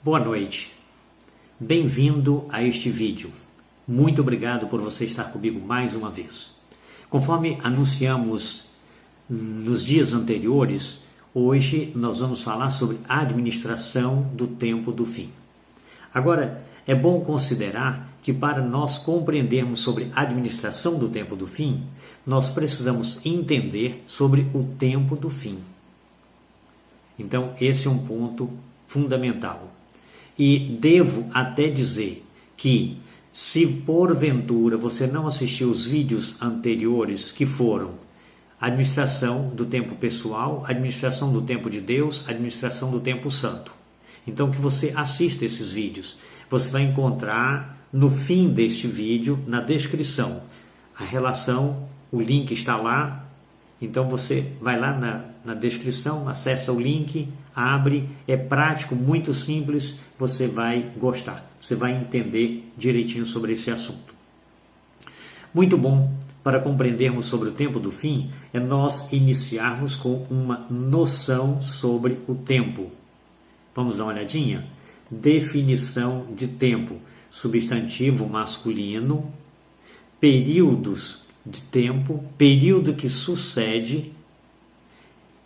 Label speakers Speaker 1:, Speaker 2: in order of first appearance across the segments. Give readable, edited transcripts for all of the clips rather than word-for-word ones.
Speaker 1: Boa noite, bem-vindo a este vídeo. Muito obrigado por você estar comigo mais uma vez. Conforme anunciamos nos dias anteriores, hoje nós vamos falar sobre a administração do tempo do fim. Agora, é bom considerar que para nós compreendermos sobre a administração do tempo do fim, nós precisamos entender sobre o tempo do fim. Então, esse é um ponto fundamental. E devo até dizer que, se porventura você não assistiu os vídeos anteriores, que foram administração do tempo pessoal, administração do tempo de Deus, administração do tempo santo. Então, que você assista esses vídeos. Você vai encontrar no fim deste vídeo, na descrição, a relação, o link está lá. Então você vai lá na descrição, acessa o link, abre, é prático, muito simples, você vai gostar, você vai entender direitinho sobre esse assunto. Muito bom, para compreendermos sobre o tempo do fim, é nós iniciarmos com uma noção sobre o tempo. Vamos dar uma olhadinha? Definição de tempo, substantivo masculino, períodos de tempo, período que sucede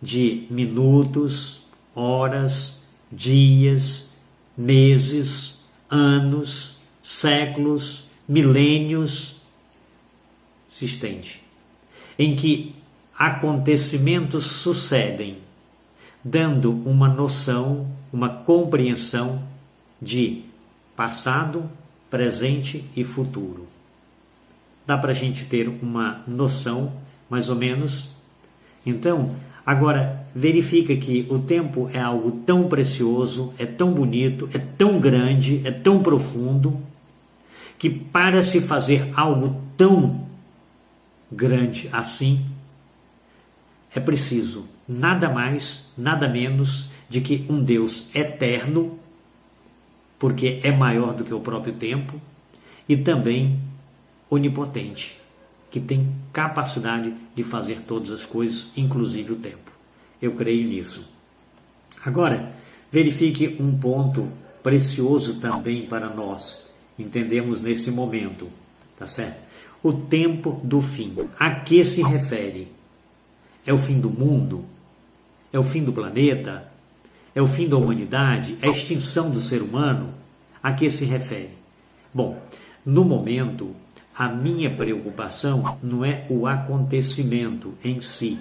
Speaker 1: de minutos, horas, dias, meses, anos, séculos, milênios, se estende, em que acontecimentos sucedem, dando uma noção, uma compreensão de passado, presente e futuro. Dá para a gente ter uma noção, mais ou menos. Então, agora, verifica que o tempo é algo tão precioso, é tão bonito, é tão grande, é tão profundo, que para se fazer algo tão grande assim, é preciso nada mais, nada menos de que um Deus eterno, porque é maior do que o próprio tempo, e também onipotente, que tem capacidade de fazer todas as coisas, inclusive o tempo. Eu creio nisso. Agora, verifique um ponto precioso também para nós entendermos nesse momento, tá certo? O tempo do fim. A que se refere? É o fim do mundo? É o fim do planeta? É o fim da humanidade? É a extinção do ser humano? A que se refere? Bom, no momento, a minha preocupação não é o acontecimento em si,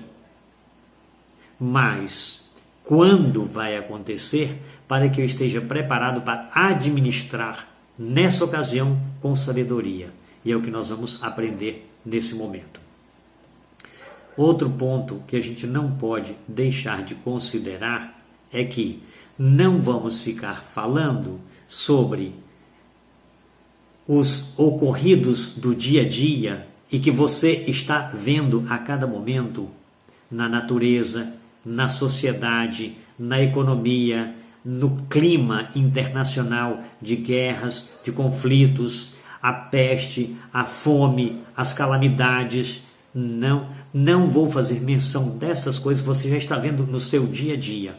Speaker 1: mas quando vai acontecer, para que eu esteja preparado para administrar nessa ocasião com sabedoria. E é o que nós vamos aprender nesse momento. Outro ponto que a gente não pode deixar de considerar é que não vamos ficar falando sobre os ocorridos do dia a dia e que você está vendo a cada momento na natureza, na sociedade, na economia, no clima internacional de guerras, de conflitos, a peste, a fome, as calamidades. Não vou fazer menção dessas coisas que você já está vendo no seu dia a dia.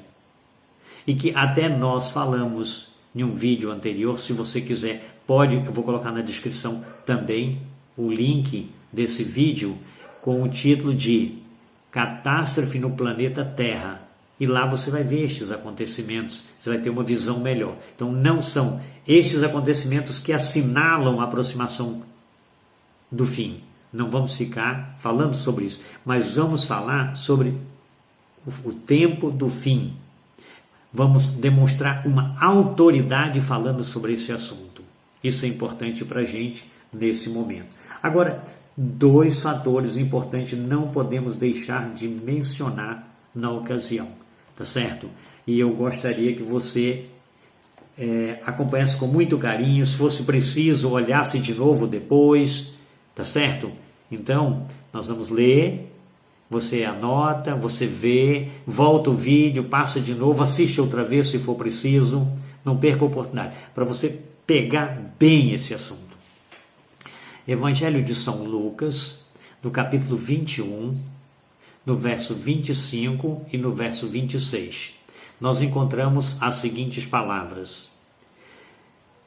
Speaker 1: E que até nós falamos em um vídeo anterior, se você quiser, eu vou colocar na descrição também o link desse vídeo com o título de Catástrofe no Planeta Terra. E lá você vai ver estes acontecimentos, você vai ter uma visão melhor. Então não são estes acontecimentos que assinalam a aproximação do fim. Não vamos ficar falando sobre isso, mas vamos falar sobre o tempo do fim. Vamos demonstrar uma autoridade falando sobre esse assunto. Isso é importante para a gente nesse momento. Agora, dois fatores importantes não podemos deixar de mencionar na ocasião, tá certo? E eu gostaria que você acompanhasse com muito carinho, se fosse preciso, olhasse de novo depois, tá certo? Então, nós vamos ler, você anota, você vê, volta o vídeo, passa de novo, assiste outra vez se for preciso, não perca a oportunidade, para você pegar bem esse assunto. Evangelho de São Lucas, no capítulo 21, no verso 25 e no verso 26. Nós encontramos as seguintes palavras: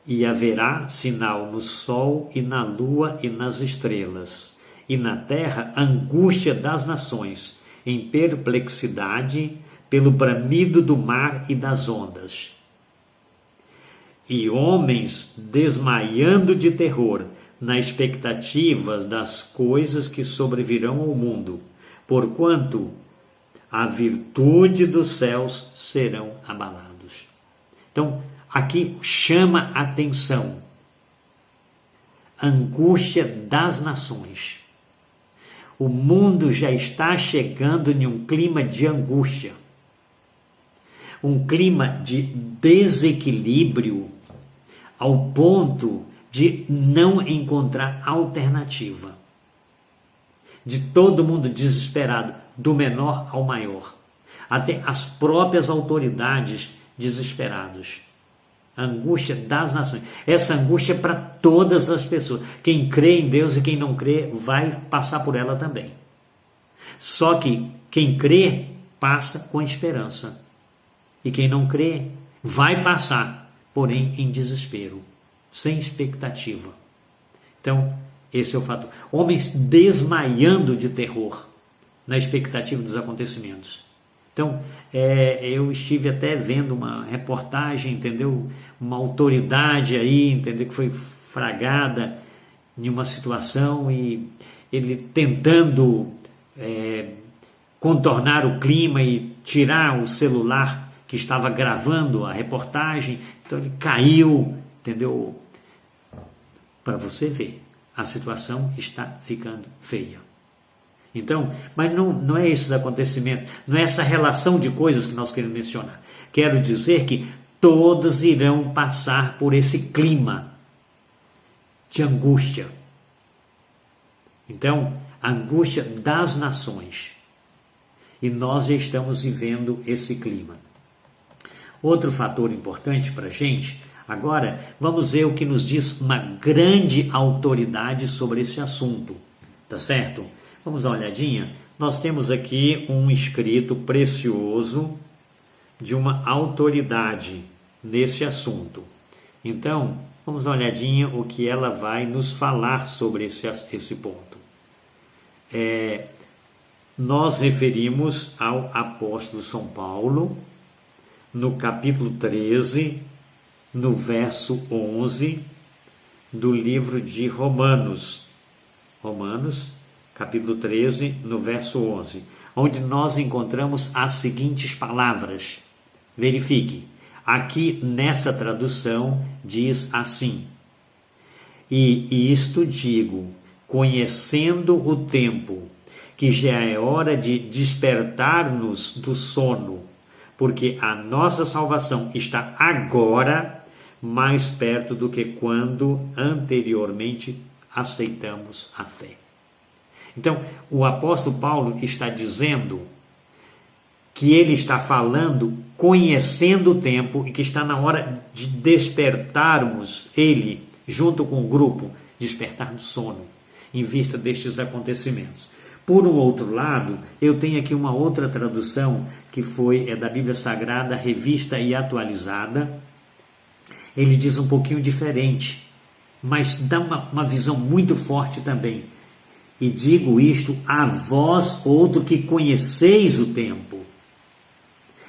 Speaker 1: E haverá sinal no sol e na lua e nas estrelas, e na terra angústia das nações, em perplexidade pelo bramido do mar e das ondas. E homens desmaiando de terror, na expectativa das coisas que sobrevirão ao mundo, porquanto a virtude dos céus serão abalados. Então, aqui chama a atenção, angústia das nações. O mundo já está chegando em um clima de angústia, um clima de desequilíbrio, ao ponto de não encontrar alternativa, de todo mundo desesperado, do menor ao maior, até as próprias autoridades desesperados. A angústia das nações. Essa angústia é para todas as pessoas. Quem crê em Deus e quem não crê vai passar por ela também. Só que quem crê passa com esperança. E quem não crê vai passar, porém em desespero, sem expectativa. Então, esse é o fato. Homens desmaiando de terror na expectativa dos acontecimentos. Então, eu estive até vendo uma reportagem, entendeu? Uma autoridade aí, entendeu? Que foi fragada em uma situação e ele tentando contornar o clima e tirar o celular que estava gravando a reportagem. Então ele caiu, entendeu? Para você ver, a situação está ficando feia. Então, mas não é esses acontecimentos, não é essa relação de coisas que nós queremos mencionar. Quero dizer que todos irão passar por esse clima de angústia. Então, a angústia das nações. E nós já estamos vivendo esse clima. Outro fator importante para a gente, agora vamos ver o que nos diz uma grande autoridade sobre esse assunto, tá certo? Vamos dar uma olhadinha? Nós temos aqui um escrito precioso de uma autoridade nesse assunto. Então, vamos dar uma olhadinha o que ela vai nos falar sobre esse ponto. Nós referimos ao apóstolo São Paulo, no capítulo 13, no verso 11, do livro de Romanos. Romanos, capítulo 13, no verso 11, onde nós encontramos as seguintes palavras. Verifique, aqui nessa tradução diz assim: e isto digo, conhecendo o tempo, que já é hora de despertar-nos do sono, porque a nossa salvação está agora mais perto do que quando anteriormente aceitamos a fé. Então, o apóstolo Paulo está dizendo que ele está falando, conhecendo o tempo, e que está na hora de despertarmos ele, junto com o grupo, despertar do sono, em vista destes acontecimentos. Por um outro lado, eu tenho aqui uma outra tradução, que é da Bíblia Sagrada, revista e atualizada. Ele diz um pouquinho diferente, mas dá uma visão muito forte também. E digo isto a vós, outro que conheceis o tempo.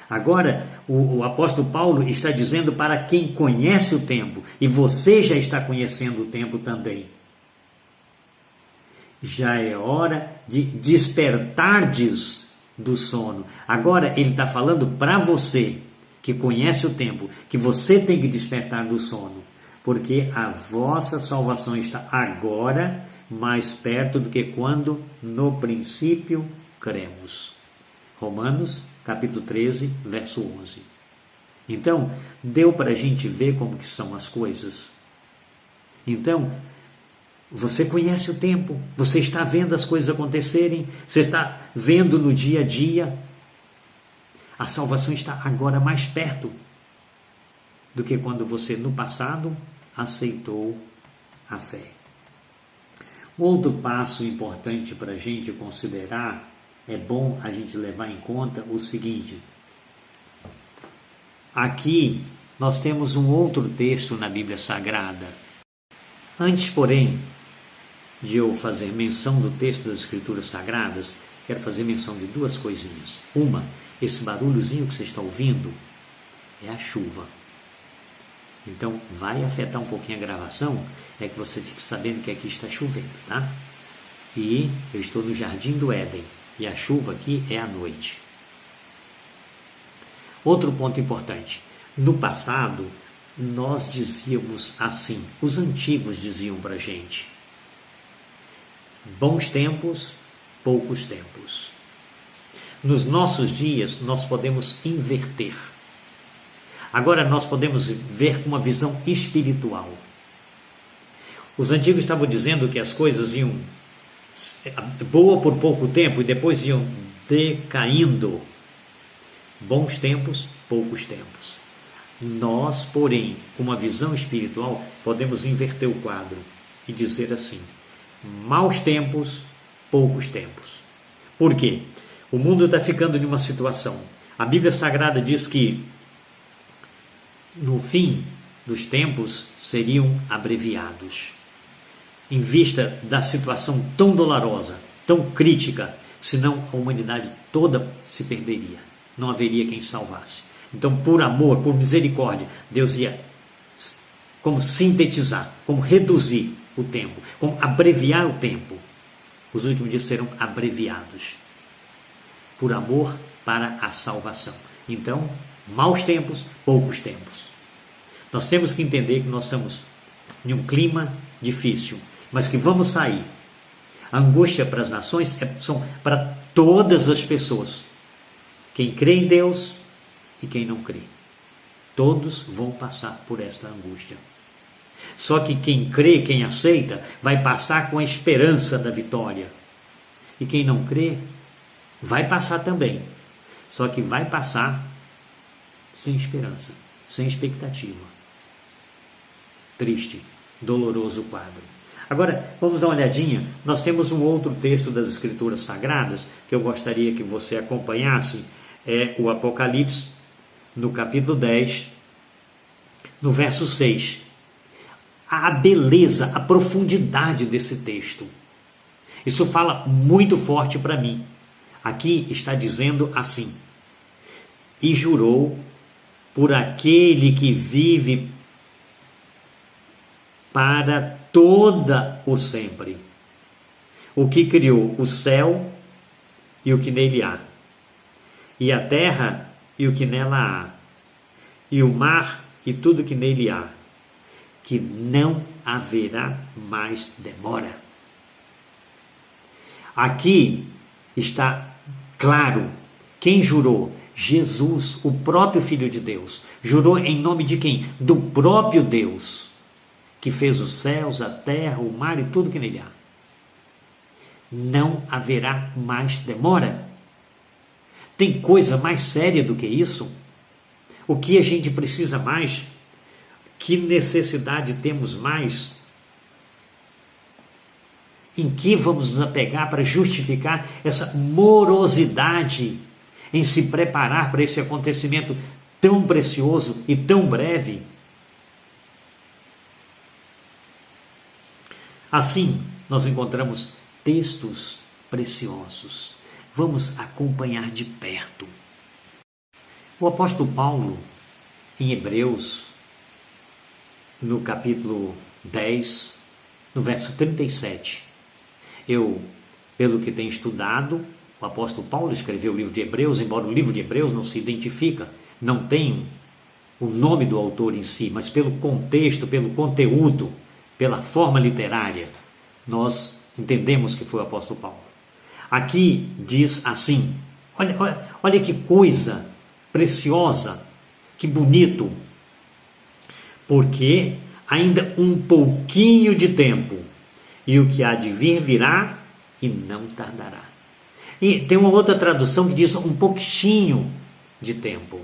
Speaker 1: Agora, o apóstolo Paulo está dizendo para quem conhece o tempo, e você já está conhecendo o tempo também. Já é hora de despertardes do sono. Agora ele está falando para você, que conhece o tempo, que você tem que despertar do sono, porque a vossa salvação está agora mais perto do que quando no princípio cremos. Romanos, capítulo 13, verso 11. Então, deu para a gente ver como que são as coisas. Então, você conhece o tempo, você está vendo as coisas acontecerem, você está vendo no dia a dia. A salvação está agora mais perto do que quando você no passado aceitou a fé. Outro passo importante para a gente considerar, é bom a gente levar em conta o seguinte: aqui nós temos um outro texto na Bíblia Sagrada. Antes, porém, de eu fazer menção do texto das Escrituras Sagradas, quero fazer menção de duas coisinhas. Uma, esse barulhozinho que você está ouvindo é a chuva. Então, vai afetar um pouquinho a gravação, é que você fique sabendo que aqui está chovendo, tá? E eu estou no Jardim do Éden, e a chuva aqui é à noite. Outro ponto importante, no passado, nós dizíamos assim, os antigos diziam para a gente, bons tempos, poucos tempos. Nos nossos dias, nós podemos inverter. Agora nós podemos ver com uma visão espiritual. Os antigos estavam dizendo que as coisas iam boa por pouco tempo e depois iam decaindo. Bons tempos, poucos tempos. Nós, porém, com uma visão espiritual, podemos inverter o quadro e dizer assim, maus tempos, poucos tempos. Por quê? O mundo está ficando em uma situação. A Bíblia Sagrada diz que no fim dos tempos seriam abreviados. Em vista da situação tão dolorosa, tão crítica, senão a humanidade toda se perderia. Não haveria quem salvasse. Então, por amor, por misericórdia, Deus ia como sintetizar, como reduzir o tempo, como abreviar o tempo. Os últimos dias serão abreviados. Por amor para a salvação. Então, maus tempos, poucos tempos. Nós temos que entender que nós estamos em um clima difícil, mas que vamos sair. A angústia para as nações são para todas as pessoas. Quem crê em Deus e quem não crê. Todos vão passar por esta angústia. Só que quem crê, quem aceita, vai passar com a esperança da vitória. E quem não crê, vai passar também. Só que vai passar sem esperança, sem expectativa. Triste, doloroso quadro. Agora, vamos dar uma olhadinha. Nós temos um outro texto das Escrituras Sagradas que eu gostaria que você acompanhasse. É o Apocalipse, no capítulo 10, no verso 6. A beleza, a profundidade desse texto. Isso fala muito forte para mim. Aqui está dizendo assim: e jurou por aquele que vive para toda o sempre, o que criou o céu e o que nele há, e a terra e o que nela há, e o mar e tudo que nele há, que não haverá mais demora. Aqui está claro quem jurou. Jesus, o próprio Filho de Deus, jurou em nome de quem? Do próprio Deus, que fez os céus, a terra, o mar e tudo que nele há. Não haverá mais demora. Tem coisa mais séria do que isso? O que a gente precisa mais? Que necessidade temos mais? Em que vamos nos apegar para justificar essa morosidade em se preparar para esse acontecimento tão precioso e tão breve? Assim, nós encontramos textos preciosos. Vamos acompanhar de perto. O apóstolo Paulo, em Hebreus, no capítulo 10, no verso 37, pelo que tenho estudado, o apóstolo Paulo escreveu o livro de Hebreus, embora o livro de Hebreus não se identifica, não tem o nome do autor em si, mas pelo contexto, pelo conteúdo, pela forma literária, nós entendemos que foi o apóstolo Paulo. Aqui diz assim, olha que coisa preciosa, que bonito, porque ainda um pouquinho de tempo, e o que há de vir virá e não tardará. E tem uma outra tradução que diz um pouquinho de tempo.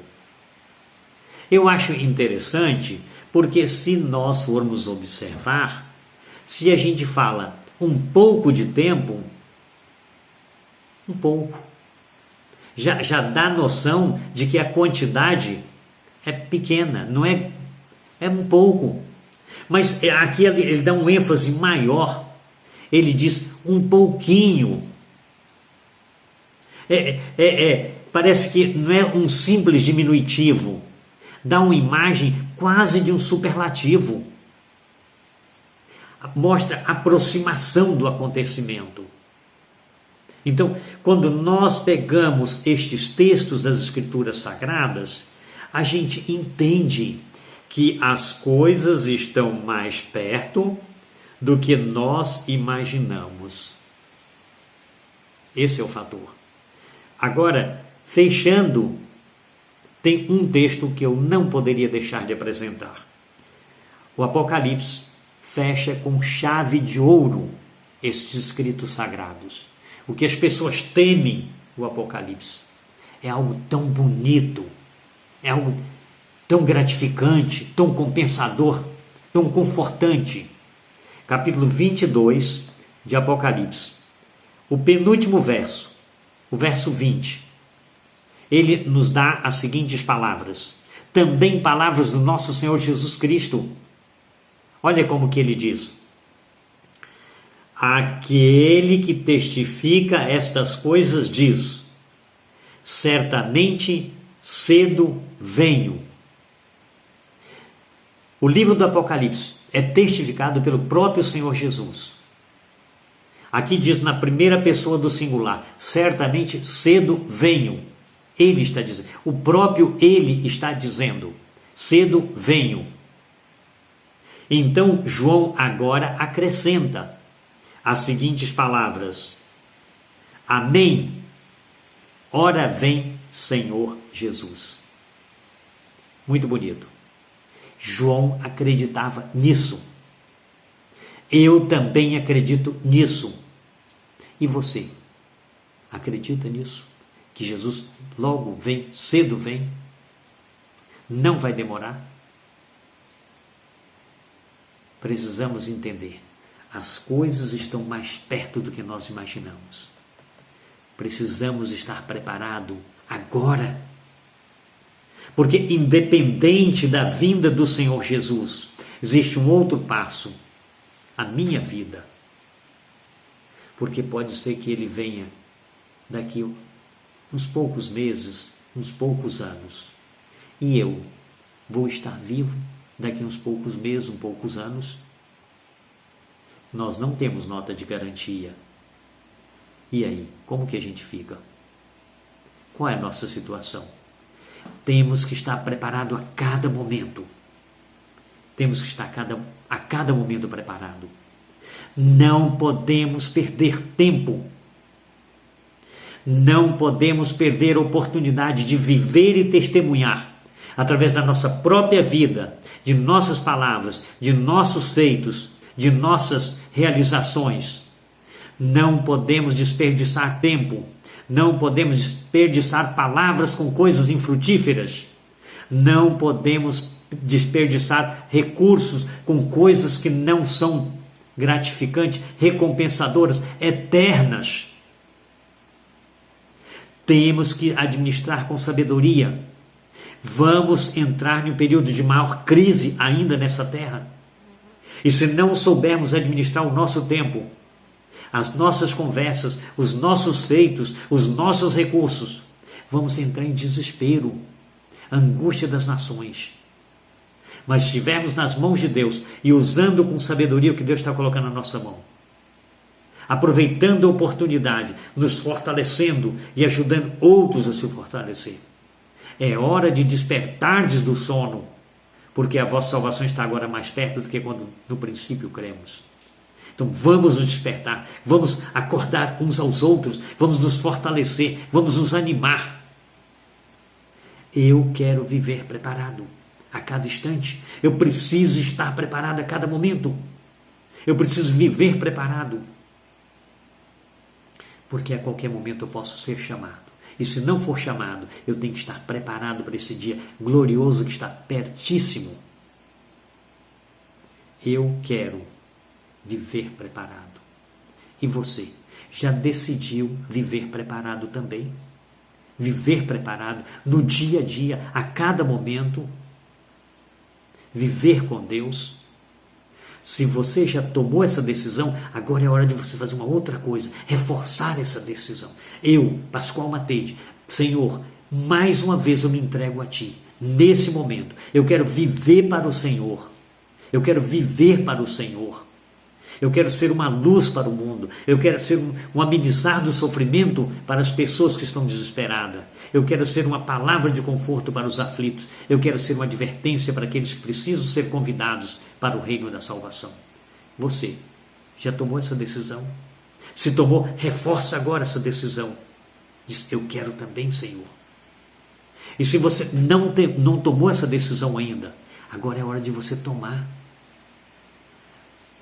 Speaker 1: Eu acho interessante, porque se nós formos observar, se a gente fala um pouco de tempo, um pouco, já dá noção de que a quantidade é pequena, não é, é um pouco. Mas aqui ele dá um ênfase maior. Ele diz um pouquinho. Parece que não é um simples diminutivo. Dá uma imagem quase de um superlativo. Mostra a aproximação do acontecimento. Então, quando nós pegamos estes textos das Escrituras Sagradas, a gente entende que as coisas estão mais perto do que nós imaginamos. Esse é o fator. Agora, fechando, tem um texto que eu não poderia deixar de apresentar. O Apocalipse fecha com chave de ouro estes escritos sagrados. O que as pessoas temem o Apocalipse é algo tão bonito, é algo tão gratificante, tão compensador, tão confortante. Capítulo 22 de Apocalipse. O penúltimo verso, o verso 20. Ele nos dá as seguintes palavras. Também palavras do nosso Senhor Jesus Cristo. Olha como que ele diz. Aquele que testifica estas coisas diz: certamente cedo venho. O livro do Apocalipse é testificado pelo próprio Senhor Jesus. Aqui diz na primeira pessoa do singular: certamente cedo venho. Ele está dizendo, o próprio ele está dizendo: cedo venho. Então João agora acrescenta as seguintes palavras: amém, ora vem Senhor Jesus. Muito bonito. João acreditava nisso. Eu também acredito nisso. E você? Acredita nisso? Que Jesus logo vem, cedo vem? Não vai demorar? Precisamos entender. As coisas estão mais perto do que nós imaginamos. Precisamos estar preparados agora. Porque independente da vinda do Senhor Jesus, existe um outro passo. A minha vida. Porque pode ser que ele venha daqui uns poucos meses, uns poucos anos. E eu vou estar vivo daqui uns poucos meses, uns poucos anos? Nós não temos nota de garantia. E aí, como que a gente fica? Qual é a nossa situação? Temos que estar preparado a cada momento. Temos que estar a cada momento preparado. Não podemos perder tempo. Não podemos perder a oportunidade de viver e testemunhar, através da nossa própria vida, de nossas palavras, de nossos feitos, de nossas realizações. Não podemos desperdiçar tempo. Não podemos desperdiçar palavras com coisas infrutíferas. Não podemos desperdiçar recursos com coisas que não são gratificantes, recompensadoras, eternas. Temos que administrar com sabedoria. Vamos entrar em um período de maior crise ainda nessa terra. E se não soubermos administrar o nosso tempo, as nossas conversas, os nossos feitos, os nossos recursos, vamos entrar em desespero, angústia das nações. Mas se estivermos nas mãos de Deus e usando com sabedoria o que Deus está colocando na nossa mão, aproveitando a oportunidade, nos fortalecendo e ajudando outros a se fortalecer, é hora de despertardes do sono, porque a vossa salvação está agora mais perto do que quando no princípio cremos. Então vamos nos despertar, vamos acordar uns aos outros, vamos nos fortalecer, vamos nos animar. Eu quero viver preparado a cada instante. Eu preciso estar preparado a cada momento. Eu preciso viver preparado. Porque a qualquer momento eu posso ser chamado. E se não for chamado, eu tenho que estar preparado para esse dia glorioso que está pertíssimo. Eu quero viver preparado. E você, já decidiu viver preparado também? viver preparado no dia a dia, a cada momento, viver com Deus. Se você já tomou essa decisão, agora é hora de você fazer uma outra coisa, reforçar essa decisão. Eu, Pascoal Matede, Senhor, mais uma vez eu me entrego a Ti. Nesse momento, eu quero viver para o Senhor. Eu quero viver para o Senhor. Eu quero ser uma luz para o mundo. Eu quero ser um amenizar do sofrimento para as pessoas que estão desesperadas. Eu quero ser uma palavra de conforto para os aflitos. Eu quero ser uma advertência para aqueles que precisam ser convidados para o reino da salvação. Você já tomou essa decisão? Se tomou, reforça agora essa decisão. Diz, eu quero também, Senhor. E se você não tomou essa decisão ainda, agora é hora de você tomar.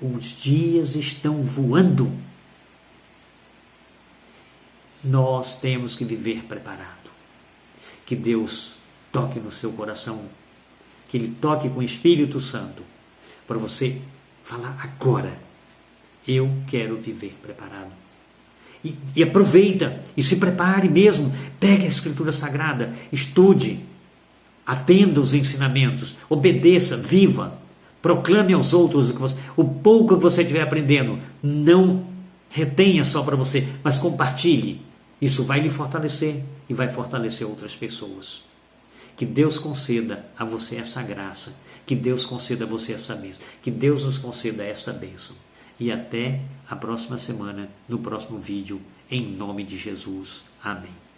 Speaker 1: Os dias estão voando. Nós temos que viver preparado. Que Deus toque no seu coração, que Ele toque com o Espírito Santo, para você falar agora, eu quero viver preparado. E aproveita, e se prepare mesmo, pegue a Escritura Sagrada, estude, atenda os ensinamentos, obedeça, viva, proclame aos outros o pouco que você estiver aprendendo, não retenha só para você, mas compartilhe. Isso vai lhe fortalecer e vai fortalecer outras pessoas. Que Deus conceda a você essa graça, que Deus conceda a você essa bênção, que Deus nos conceda essa bênção. E até a próxima semana, no próximo vídeo, em nome de Jesus. Amém.